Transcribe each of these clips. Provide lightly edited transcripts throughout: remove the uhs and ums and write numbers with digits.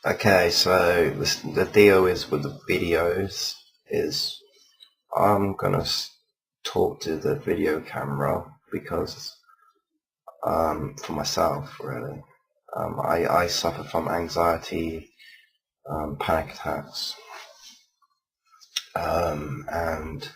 Okay, so the deal is with the videos is I'm gonna talk to the video camera because for myself really. I suffer from anxiety, panic attacks, and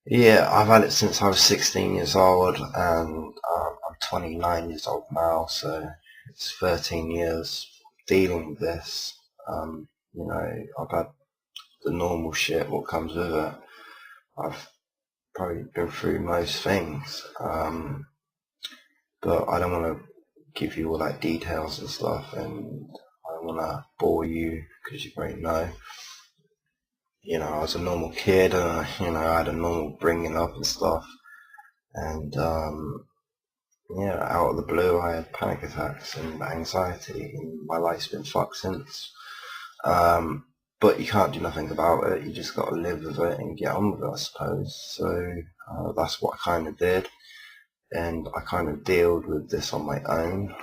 yeah, I've had it since I was 16 years old, and I'm 29 years old now, so it's 13 years dealing with this. I've had the normal shit, what comes with it. I've probably been through most things, but I don't want to give you all like details and stuff, and I don't want to bore you because you already know. I was a normal kid, I had a normal bringing up and stuff, and yeah, out of the blue, I had panic attacks and anxiety, and my life's been fucked since. But you can't do nothing about it. You just got to live with it and get on with it, I suppose. So that's what I kind of did, and I kind of dealt with this on my own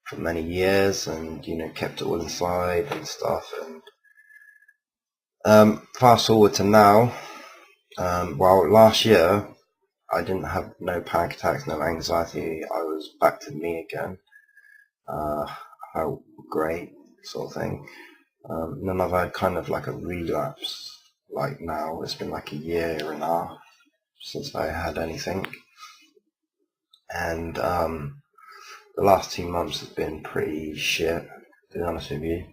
for many years, and kept it all inside and stuff. And fast forward to now. Well, last year I didn't have no panic attacks, no anxiety. I was back to me again. How great, sort of thing. And then I've had kind of like a relapse. Like now, it's been like a year and a half since I had anything, and the last 2 months has been pretty shit. To be honest with you,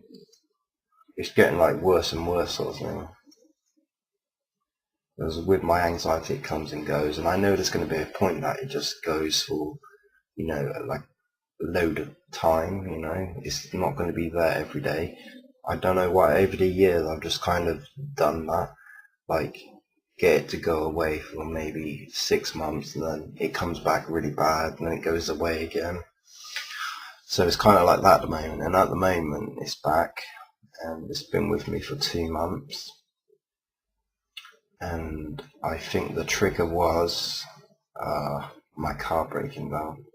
it's getting like worse and worse, sort of thing. Because with my anxiety, it comes and goes, and I know there's going to be a point that it just goes for, like a load of time. It's not going to be there every day. I don't know why over the years I've just kind of done that, like get it to go away for maybe 6 months, and then it comes back really bad, and then it goes away again. So it's kind of like that at the moment, and at the moment it's back, and it's been with me for 2 months. And I think the trigger was my car breaking down.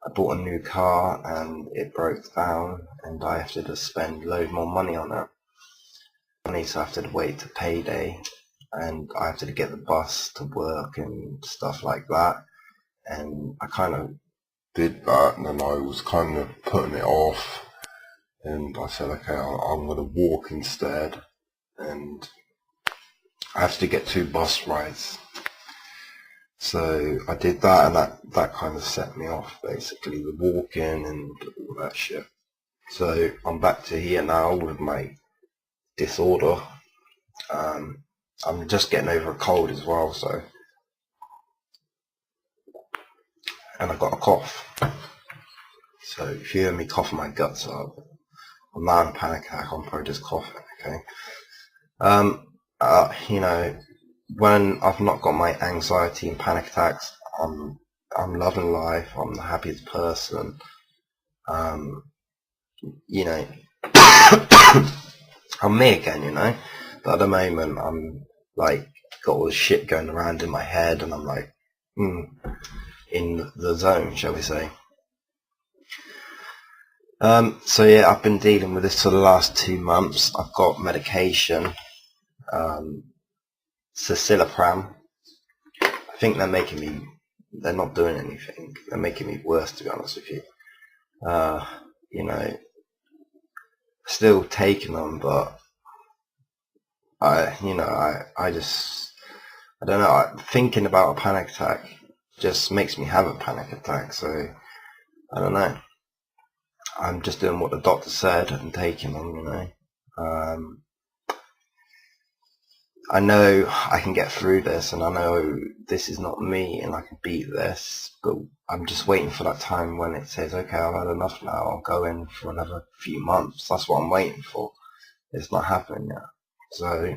I bought a new car and it broke down, and I have to just spend a load more money on it. So I have to wait to payday, and I have to get the bus to work and stuff like that. And I kind of did that, and then I was kind of putting it off, and I said, okay, I'm going to walk instead, and I have to get 2 bus rides. So I did that, and that kind of set me off, basically, the walking and all that shit. So I'm back to here now with my disorder. I'm just getting over a cold as well, and I've got a cough. So if you hear me coughing my guts up, I'm not in a panic attack, I'm probably just coughing, okay? When I've not got my anxiety and panic attacks, I'm loving life, I'm the happiest person. I'm me again, but at the moment I'm like got all this shit going around in my head, and I'm like in the zone, shall we say. So yeah, I've been dealing with this for the last 2 months. I've got medication, citalopram. I think they're not doing anything. They're making me worse, to be honest with you. Still taking them, but I don't know. Thinking about a panic attack just makes me have a panic attack. So I don't know. I'm just doing what the doctor said and taking them. I know I can get through this, and I know this is not me, and I can beat this, but I'm just waiting for that time when it says, okay, I've had enough now, I'll go in for another few months. That's what I'm waiting for. It's not happening yet. So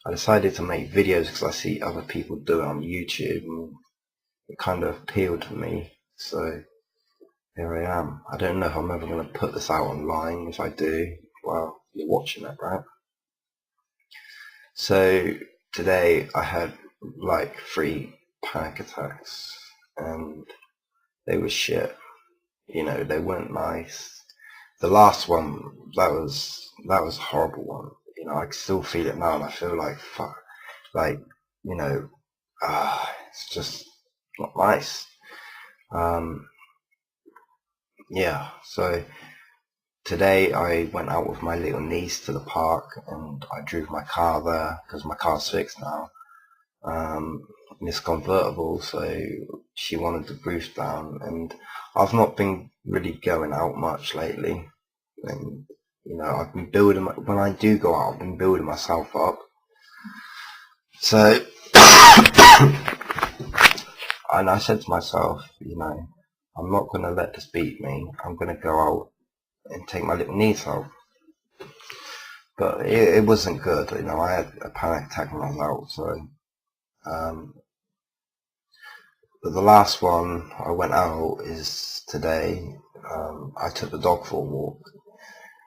I decided to make videos because I see other people do it on YouTube, and it kind of appealed to me. So here I am. I don't know if I'm ever going to put this out online. If I do, well, you're watching it, right? So today I had like 3 panic attacks, and they were shit. You know, they weren't nice. The last one, that was a horrible one. You know, I can still feel it now, and I feel like fuck, like, you know, it's just not nice. Yeah, so today I went out with my little niece to the park, and I drove my car there because my car's fixed now. And it's convertible, so she wanted the roof down, and I've not been really going out much lately. And you know, I've been building when I do go out, I've been building myself up. So, and I said to myself, you know, I'm not going to let this beat me. I'm going to go out and take my little niece out. But it wasn't good, you know. I had a panic attack when I was out. So, but the last one I went out is today. I took the dog for a walk,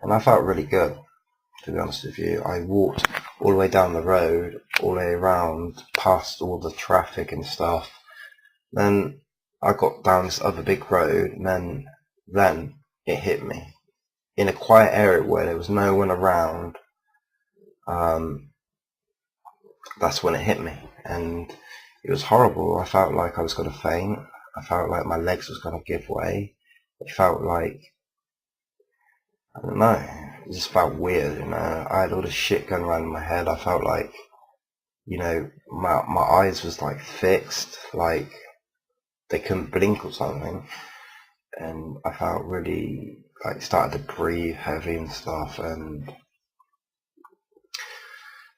and I felt really good, to be honest with you. I walked all the way down the road, all the way around, past all the traffic and stuff. Then I got down this other big road, and then it hit me. In a quiet area where there was no one around, that's when it hit me. And it was horrible. I felt like I was going to faint. I felt like my legs was going to give way. It felt like, I don't know, it just felt weird, you know. I had all this shit going around in my head. I felt like, you know, my eyes was like fixed, like they couldn't blink or something. And I felt really, like, started to breathe heavy and stuff. And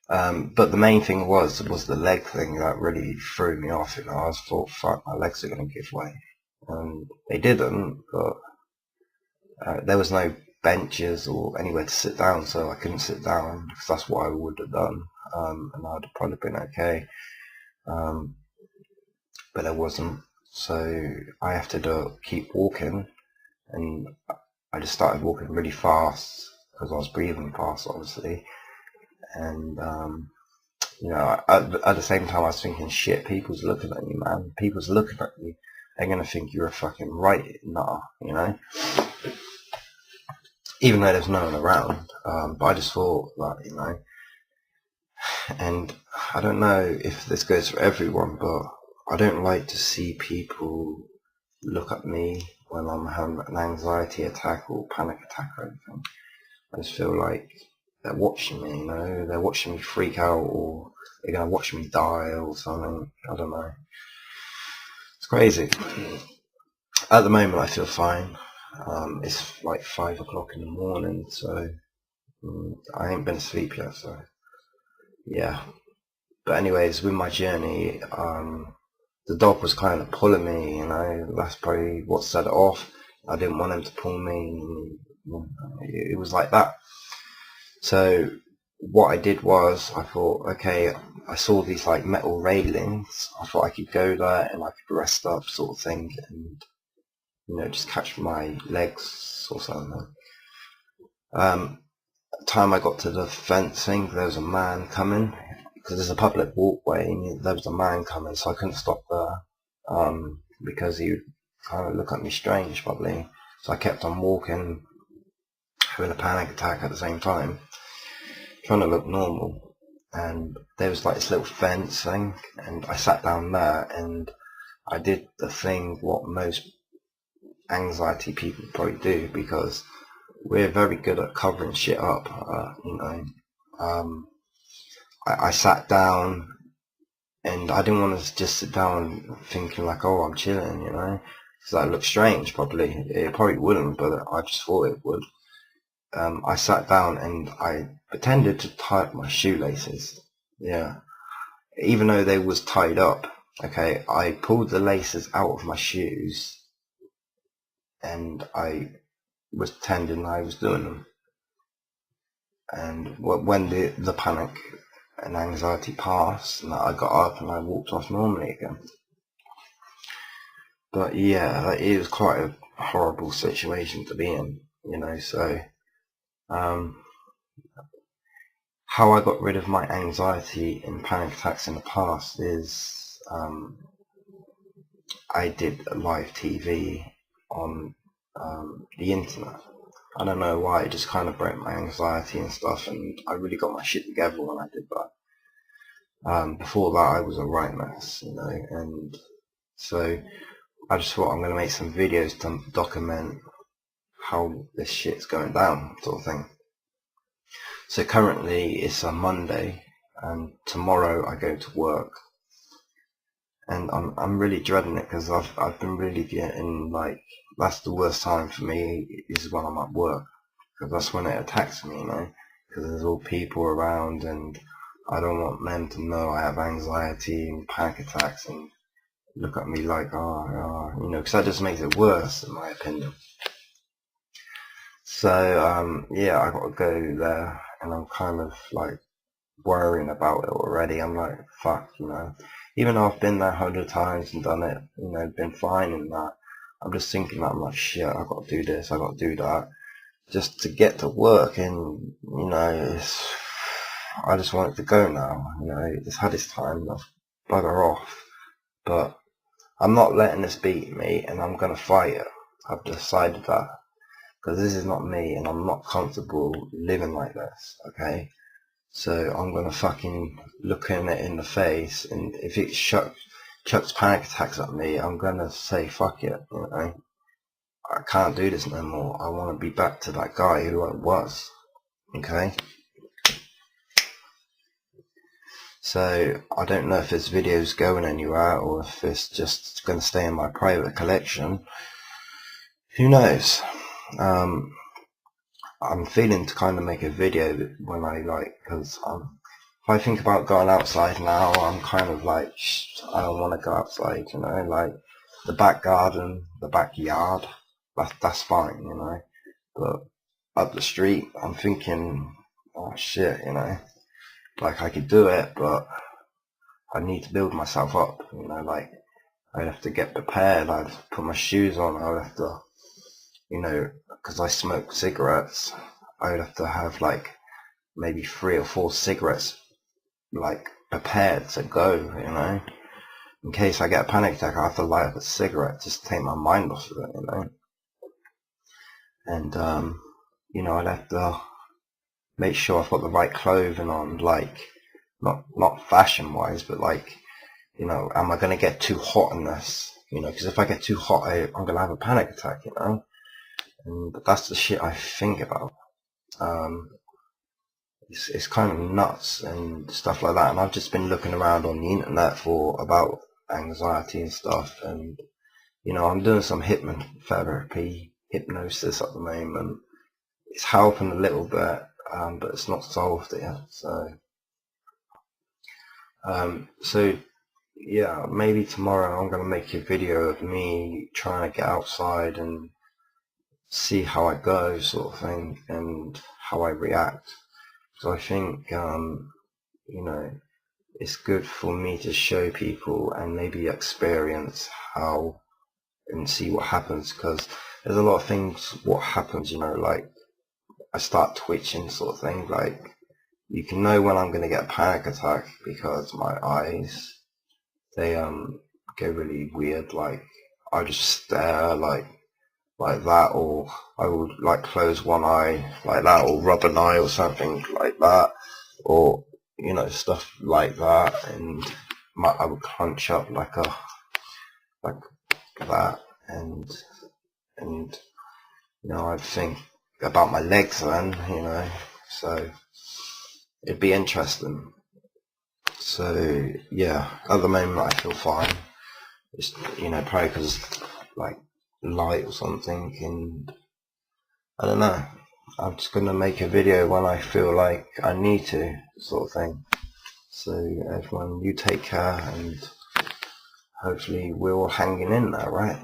but the main thing was the leg thing that really threw me off. You know, I thought, fuck, my legs are going to give way, and they didn't. But there was no benches or anywhere to sit down, so I couldn't sit down because that's what I would have done, and I'd have probably been okay. But there wasn't, so I have to keep walking, and I just started walking really fast because I was breathing fast, obviously, and you know, at the same time I was thinking, shit, people's looking at you, man. People's looking at you. They're gonna think you're a fucking right nutter, you know. Even though there's no one around, but I just thought that, you know. And I don't know if this goes for everyone, but I don't like to see people look at me when I'm having an anxiety attack or panic attack or anything. I just feel like they're watching me, you know, they're watching me freak out, or they're going to watch me die or something. I don't know. It's crazy. At the moment, I feel fine. It's like 5 o'clock in the morning, so I ain't been asleep yet, so yeah. But anyways, with my journey, the dog was kind of pulling me, you know, that's probably what set it off. I didn't want him to pull me. It was like that. So what I did was, I thought, okay, I saw these like metal railings. I thought I could go there and I could rest up, sort of thing, and you know, just catch my legs or something. The time I got to the fencing, there was a man coming, because there's a public walkway, and there was a man coming, so I couldn't stop there, because he would kind of look at me strange, probably. So I kept on walking, having a panic attack at the same time, trying to look normal. And there was like this little fence thing, and I sat down there, and I did the thing what most anxiety people probably do, because we're very good at covering shit up, you know. I sat down, and I didn't want to just sit down thinking like, oh, I'm chilling, you know, because that looked strange. Probably it probably wouldn't, but I just thought it would. I sat down and I pretended to tie up my shoelaces. Yeah, even though they was tied up. Okay, I pulled the laces out of my shoes, and I was pretending I was doing them. And when the panic and anxiety passed, and I got up and I walked off normally again. But yeah, it was quite a horrible situation to be in, you know. So how I got rid of my anxiety and panic attacks in the past is I did live TV on the internet. I don't know why, it just kind of broke my anxiety and stuff, and I really got my shit together when I did that. Before that I was a right mess, you know, and so I just thought I'm going to make some videos to document how this shit's going down, sort of thing. So currently it's a Monday, and tomorrow I go to work, and I'm really dreading it, because I've been really getting, like, that's the worst time for me, is when I'm at work, because that's when it attacks me, you know, because there's all people around, and I don't want them to know I have anxiety and panic attacks and look at me like, you know, because that just makes it worse, in my opinion. So yeah, I got to go there, and I'm kind of like worrying about it already. I'm like, fuck, you know, even though I've been there 100 times and done it, you know, been fine in that, I'm just thinking that I'm like, shit, I got to do this, I got to do that, just to get to work. And you know, I just want it to go now. You know, it's had its time, bugger off. But I'm not letting this beat me, and I'm gonna fight it. I've decided that, because this is not me, and I'm not comfortable living like this, okay? So I'm gonna fucking look in it in the face, and if it chucks panic attacks at me, I'm gonna say fuck it, you know? I can't do this no more. I want to be back to that guy who I was, okay? So I don't know if this video's going anywhere, or if it's just gonna stay in my private collection. Who knows? I'm feeling to kind of make a video when I because if I think about going outside now, I'm kind of like, I don't want to go outside, you know, like the back garden, the backyard, that's fine, you know, but up the street, I'm thinking, oh shit, you know, like I could do it, but I need to build myself up, you know, like I'd have to get prepared, I'd have to put my shoes on, I would have to, you know, because I smoke cigarettes, I would have to have like maybe 3 or 4 cigarettes like prepared to go, you know, in case I get a panic attack. I have to light up a cigarette just to take my mind off of it, you know. And you know, I'd have to make sure I've got the right clothing on, like not fashion wise, but like, you know, am I going to get too hot in this, you know, because if I get too hot, I'm going to have a panic attack, you know. And that's the shit I think about. It's kind of nuts and stuff like that, and I've just been looking around on the internet for about anxiety and stuff, and you know, I'm doing some hypnosis at the moment. It's helping a little bit, but it's not solved it yet. So yeah, maybe tomorrow I'm gonna make a video of me trying to get outside and see how I go, sort of thing, and how I react. So I think, you know, it's good for me to show people and maybe experience how and see what happens, because there's a lot of things what happens, you know, like I start twitching, sort of thing. Like you can know when I'm going to get a panic attack because my eyes, they get really weird. Like I just stare like that, or I would like close one eye like that, or rub an eye or something like that, or you know, stuff like that, and I would clench up like that, and you know, I'd think about my legs then, you know, so it'd be interesting. So yeah, at the moment I feel fine. It's, you know, probably because like light or something, and I don't know, I'm just gonna make a video when I feel like I need to, sort of thing. So everyone, you take care, and hopefully we're all hanging in there, right?